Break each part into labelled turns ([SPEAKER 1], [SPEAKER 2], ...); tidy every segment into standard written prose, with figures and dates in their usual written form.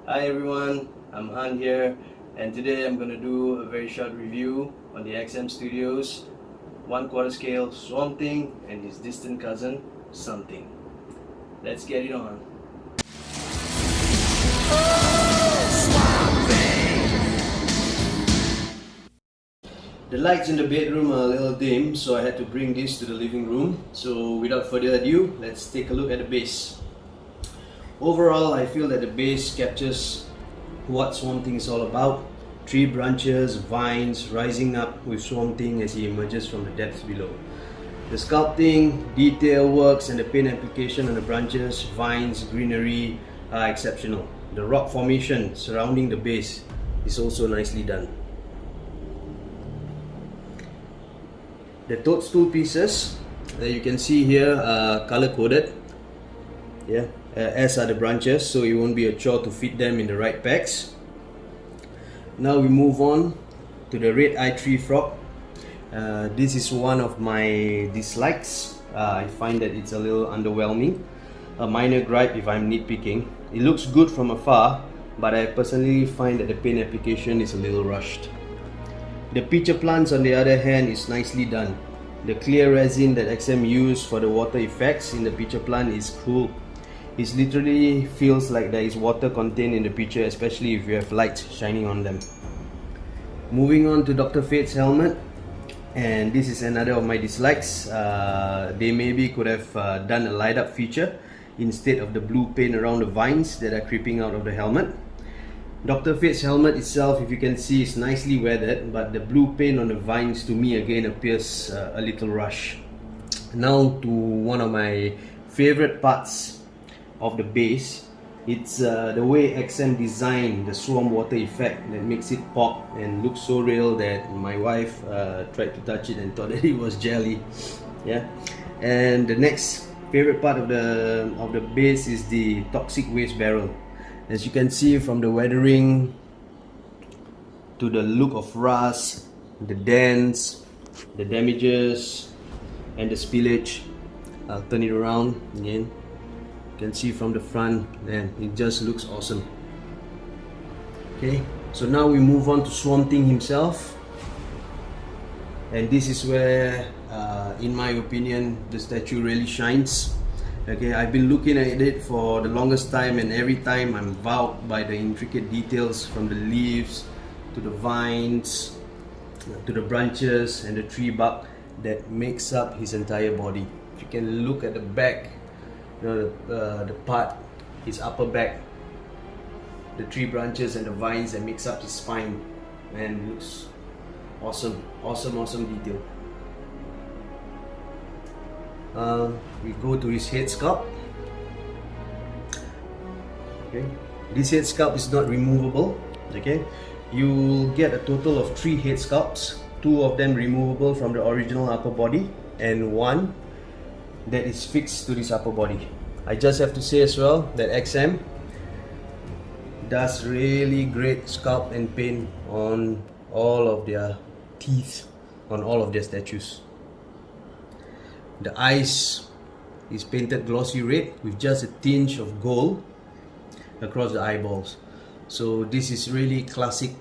[SPEAKER 1] Hi everyone, I'm Han here, and today I'm going to do a very short review on the XM Studios 1/4 scale Swamp Thing and his distant cousin Something. Let's get it on. The lights in the bedroom are a little dim, so I had to bring this to the living room. So without further ado, let's take a look at the base. Overall, I feel that the base captures what Swamp Thing is all about. Tree branches, vines rising up with Swamp Thing as he emerges from the depths below. The sculpting, detail works and the paint application on the branches, vines, greenery are exceptional. The rock formation surrounding the base is also nicely done. The toadstool pieces that you can see here are color coded, as are the branches, so it won't be a chore to fit them in the right packs. Now we move on to the red eye tree frog. This is one of my dislikes. I find that it's a little underwhelming. A minor gripe if I'm nitpicking. It looks good from afar, but I personally find that the paint application is a little rushed. The pitcher plants on the other hand is nicely done. The clear resin that XM used for the water effects in the pitcher plant is cool. It literally feels like there is water contained in the picture, especially if you have lights shining on them. Moving on to Dr. Fate's helmet, and this is another of my dislikes. They maybe could have done a light up feature instead of the blue paint around the vines that are creeping out of the helmet. Dr. Fate's helmet itself, if you can see, is nicely weathered, but the blue paint on the vines to me again appears a little rushed. Now to one of my favorite parts of the base. It's the way XM designed the swarm water effect that makes it pop and look so real that my wife tried to touch it and thought that it was jelly. And the next favorite part of the base is the toxic waste barrel. As you can see from the weathering to the look of rust, the dents, the damages and the spillage. I'll turn it around again. You can see from the front, and it just looks awesome. Okay, so now we move on to Swamp Thing himself, and this is where in my opinion the statue really shines. Okay, I've been looking at it for the longest time, and every time I'm wowed by the intricate details from the leaves to the vines to the branches and the tree bark that makes up his entire body. If you can look at the back, the part, his upper back, the tree branches and the vines that makes up his spine, and it looks awesome, awesome detail. We go to his head sculpt. Okay, this head sculpt is not removable. Okay, you'll get a total of 3 head sculpts, 2 of them removable from the original upper body and 1 that is fixed to this upper body. I just have to say as well that XM does really great sculpt and paint on all of their teeth, on all of their statues. The eyes is painted glossy red with just a tinge of gold across the eyeballs. So this is really classic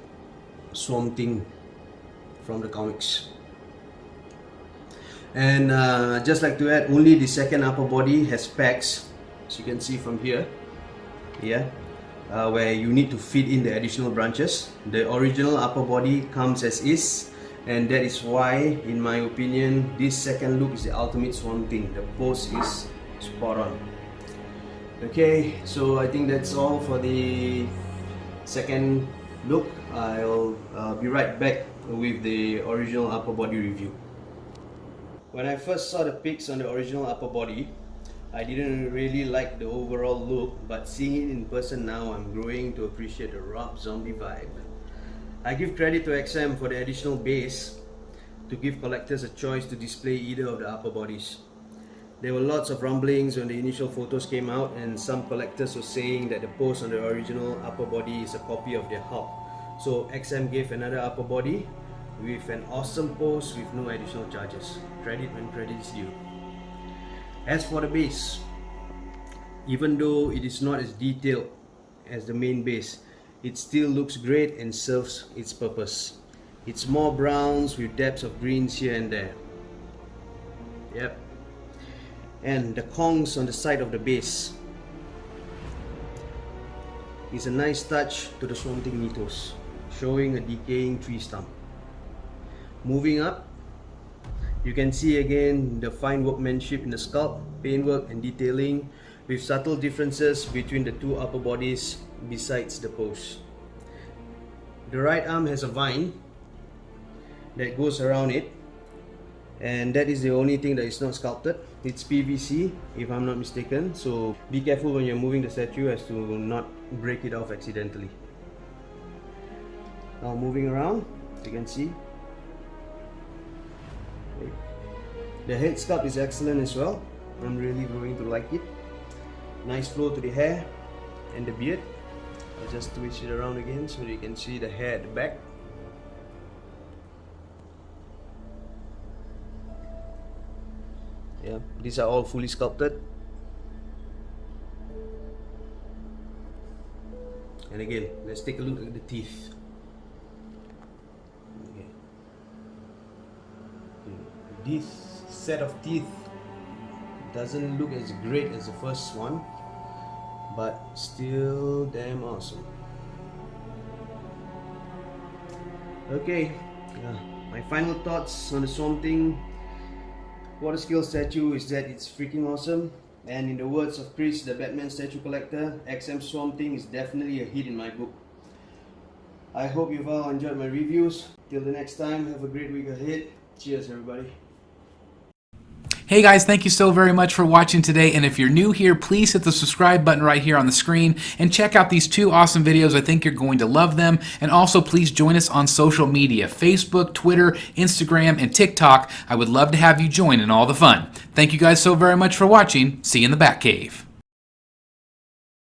[SPEAKER 1] Swamp Thing from the comics. And just like to add, only the second upper body has pegs, as you can see from here, where you need to fit in the additional branches. The original upper body comes as is, and that is why, in my opinion, this second look is the ultimate Swamp Thing. The pose is spot on. Okay, so I think that's all for the second look. I'll be right back with the original upper body review. When I first saw the pics on the original upper body, I didn't really like the overall look, but seeing it in person now, I'm growing to appreciate the rough zombie vibe. I give credit to XM for the additional base to give collectors a choice to display either of the upper bodies. There were lots of rumblings when the initial photos came out, and some collectors were saying that the pose on the original upper body is a copy of their Hulk. So XM gave another upper body with an awesome pose with no additional charges. Credit when credit is due. As for the base, even though it is not as detailed as the main base, it still looks great and serves its purpose. It's more browns with depths of greens here and there. Yep. And the kongs on the side of the base is a nice touch to the Swamp Thing mythos, showing a decaying tree stump. Moving up, you can see again the fine workmanship in the sculpt, paintwork and detailing, with subtle differences between the two upper bodies besides the pose. The right arm has a vine that goes around it, and that is the only thing that is not sculpted. It's PVC if I'm not mistaken, so be careful when you're moving the statue as to not break it off accidentally. Now moving around, you can see the head sculpt is excellent as well. I'm really going to like it. Nice flow to the hair and the beard. I'll just twist it around again so that you can see the hair at the back. Yeah, these are all fully sculpted. And again, let's take a look at the teeth. Okay. This set of teeth doesn't look as great as the first one, but still damn awesome. Okay, my final thoughts on the Swamp Thing water scale statue is that it's freaking awesome, and in the words of Chris, the Batman statue collector, XM Swamp Thing is definitely a hit in my book. I hope you've all enjoyed my reviews. Till the next time, have a great week ahead. Cheers everybody.
[SPEAKER 2] Hey guys, thank you so very much for watching today, and if you're new here, please hit the subscribe button right here on the screen and check out these two awesome videos. I think you're going to love them. And also please join us on social media, Facebook, Twitter, Instagram, and TikTok. I would love to have you join in all the fun. Thank you guys so very much for watching. See you in the Batcave.